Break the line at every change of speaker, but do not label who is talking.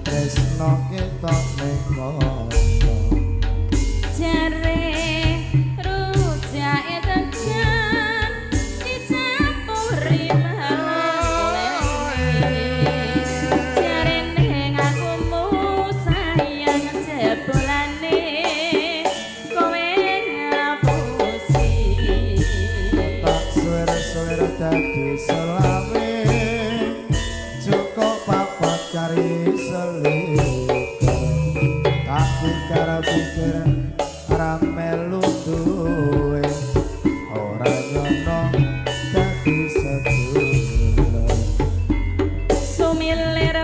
tresno ketok ning kono
jare rujake tekan dicampuri malih jare ning aku mu sayang jebolane kowe ngapusi
tak suwer-suwer dadi selawe cukup papat kari selipar tak pikir ora melu duwe ora nyono dadi sedulur
sumilir